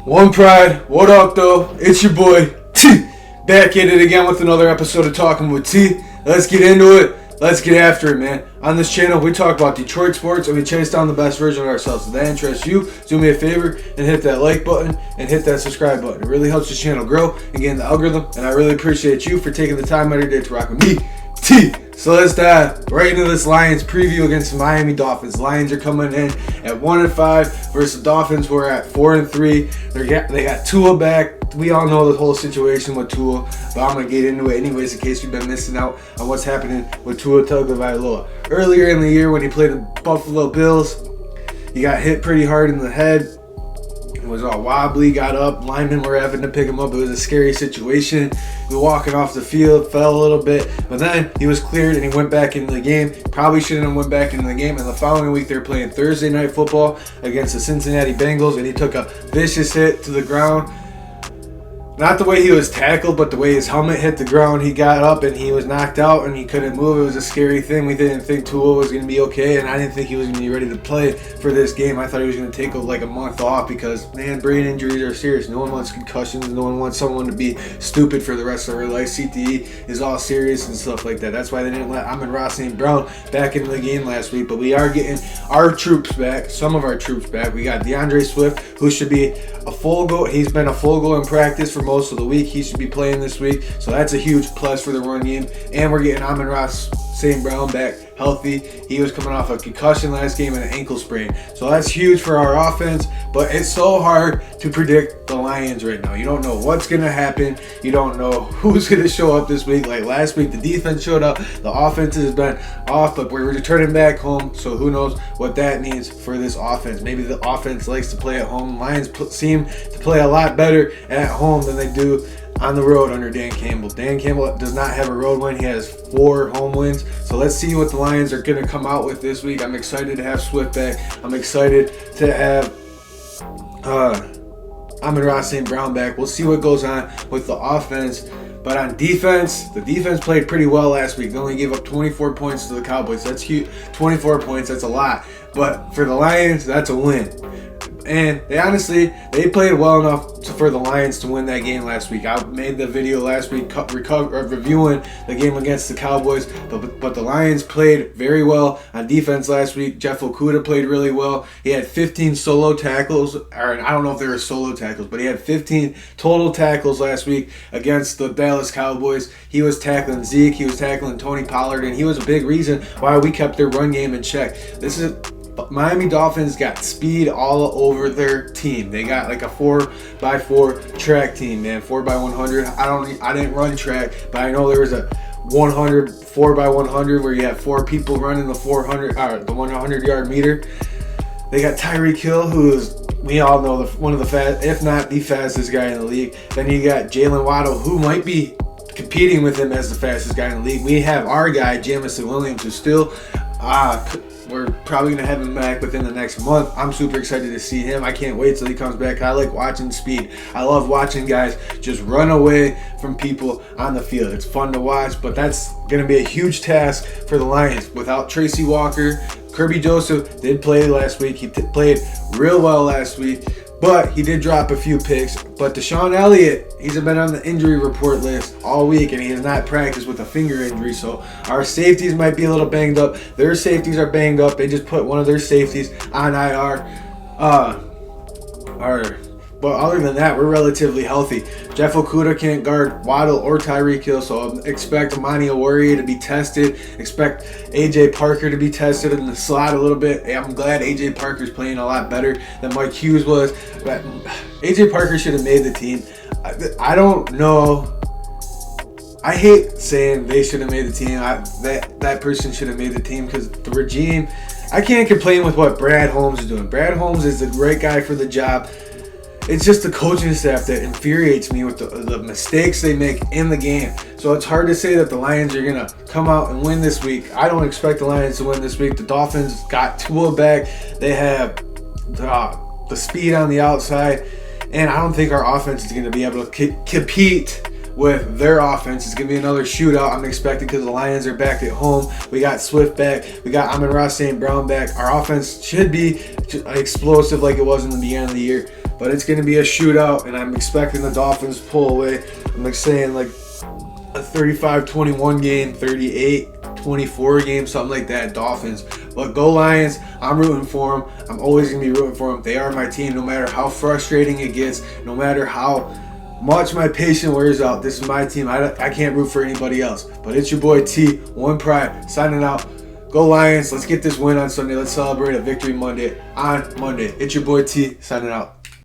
One Pride, what up though? It's your boy T. Back at it again with another episode of Talking with T. Let's get into it. Let's get after it, man. On this channel, we talk about Detroit sports and we chase down the best version of ourselves. If that interests you, do me a favor and hit that like button and hit that subscribe button. It really helps the channel grow and get in the algorithm, and I really appreciate you for taking the time out of your day to rock with me, T. So let's dive right into this Lions preview against the Miami Dolphins. Lions are coming in at 1-5 versus the Dolphins, who are at 4-3. They got Tua back. We all know the whole situation with Tua, but I'm gonna get into it anyways in case you've been missing out on what's happening with Tua Tagovailoa. Earlier in the year when he played the Buffalo Bills, he got hit pretty hard in the head. It was all wobbly, got up, linemen were having to pick him up. It was a scary situation. He was walking off the field, fell a little bit, but then he was cleared and he went back into the game. Probably shouldn't have went back into the game. And the following week, they're playing Thursday Night Football against the Cincinnati Bengals, and he took a vicious hit to the ground. Not the way he was tackled, but the way his helmet hit the ground. He got up and he was knocked out and he couldn't move. It was a scary thing. We didn't think Tua was going to be okay, and I didn't think he was going to be ready to play for this game. I thought he was going to take like a month off because, man, brain injuries are serious. No one wants concussions. No one wants someone to be stupid for the rest of their life. CTE is all serious and stuff like that. That's why they didn't let Amon-Ra St. Brown back into the game last week. But we are getting our troops back, some of our troops back. We got DeAndre Swift, who should be a full goal. He's been a full goal in practice for most of the week. He should be playing this week, so that's a huge plus for the run game. And we're getting Amon-Ra St. Brown back healthy. He was coming off a concussion last game and an ankle sprain, so that's huge for our offense. But it's so hard to predict the Lions right now. You don't know what's going to happen. You don't know who's going to show up this week. Like last week, the defense showed up. The offense has been off, but we're returning back home, so who knows what that means for this offense. Maybe the offense likes to play at home. Lions seem to play a lot better at home than they do on the road under Dan Campbell. Dan Campbell does not have a road win. He has 4 home wins. So let's see what the Lions are going to come out with this week. I'm excited to have Swift back. I'm excited to have Amon-Ra St. Brown back. We'll see what goes on with the offense. But on defense, the defense played pretty well last week. They only gave up 24 points to the Cowboys. That's huge. 24 points, that's a lot. But for the Lions, that's a win. And they played well enough for the Lions to win that game last week. I made the video last week reviewing the game against the Cowboys, but the Lions played very well on defense last week. Jeff Okudah played really well. He had 15 solo tackles, or I don't know if they were solo tackles, but he had 15 total tackles last week against the Dallas Cowboys. He was tackling Zeke, he was tackling Tony Pollard, and he was a big reason why we kept their run game in check. Miami Dolphins got speed all over their team. They got like a 4x4 track team, man. 4x100. I didn't run track, but I know there was a 4x100 where you have 4 people running the 100-yard meter. They got Tyreek Hill, who is, we all know, one of the fast, if not the fastest guy in the league. Then you got Jalen Waddle, who might be competing with him as the fastest guy in the league. We have our guy, Jamison Williams, who's still we're probably going to have him back within the next month. I'm super excited to see him. I can't wait till he comes back. I like watching speed. I love watching guys just run away from people on the field. It's fun to watch, but that's going to be a huge task for the Lions. Without Tracy Walker, Kirby Joseph did play last week. He played real well last week, but he did drop a few picks. But Deshaun Elliott, he's been on the injury report list all week, and he has not practiced with a finger injury. So our safeties might be a little banged up. Their safeties are banged up. They just put one of their safeties on IR. But other than that, we're relatively healthy. Jeff Okudah can't guard Waddle or Tyreek Hill, so expect Amani Oruwariye to be tested. Expect A.J. Parker to be tested in the slot a little bit. I'm glad A.J. Parker's playing a lot better than Mike Hughes was. But A.J. Parker should have made the team. I don't know. I hate saying they should have made the team. That person should have made the team because the regime, I can't complain with what Brad Holmes is doing. Brad Holmes is the right guy for the job. It's just the coaching staff that infuriates me with the mistakes they make in the game. So it's hard to say that the Lions are going to come out and win this week. I don't expect the Lions to win this week. The Dolphins got Tua back. They have the speed on the outside. And I don't think our offense is going to be able to compete with their offense. It's going to be another shootout, I'm expecting, because the Lions are back at home. We got Swift back. We got Amon-Ra St. Brown back. Our offense should be explosive like it was in the beginning of the year. but it's going to be a shootout, and I'm expecting the Dolphins to pull away. I'm like saying like a 35-21 game, 38-24 game, something like that, Dolphins. But go Lions. I'm rooting for them. I'm always going to be rooting for them. They are my team, no matter how frustrating it gets, no matter how much my patience wears out. This is my team. I can't root for anybody else. But it's your boy T, One Pride, signing out. Go Lions. Let's get this win on Sunday. Let's celebrate a victory Monday on Monday. It's your boy T, signing out.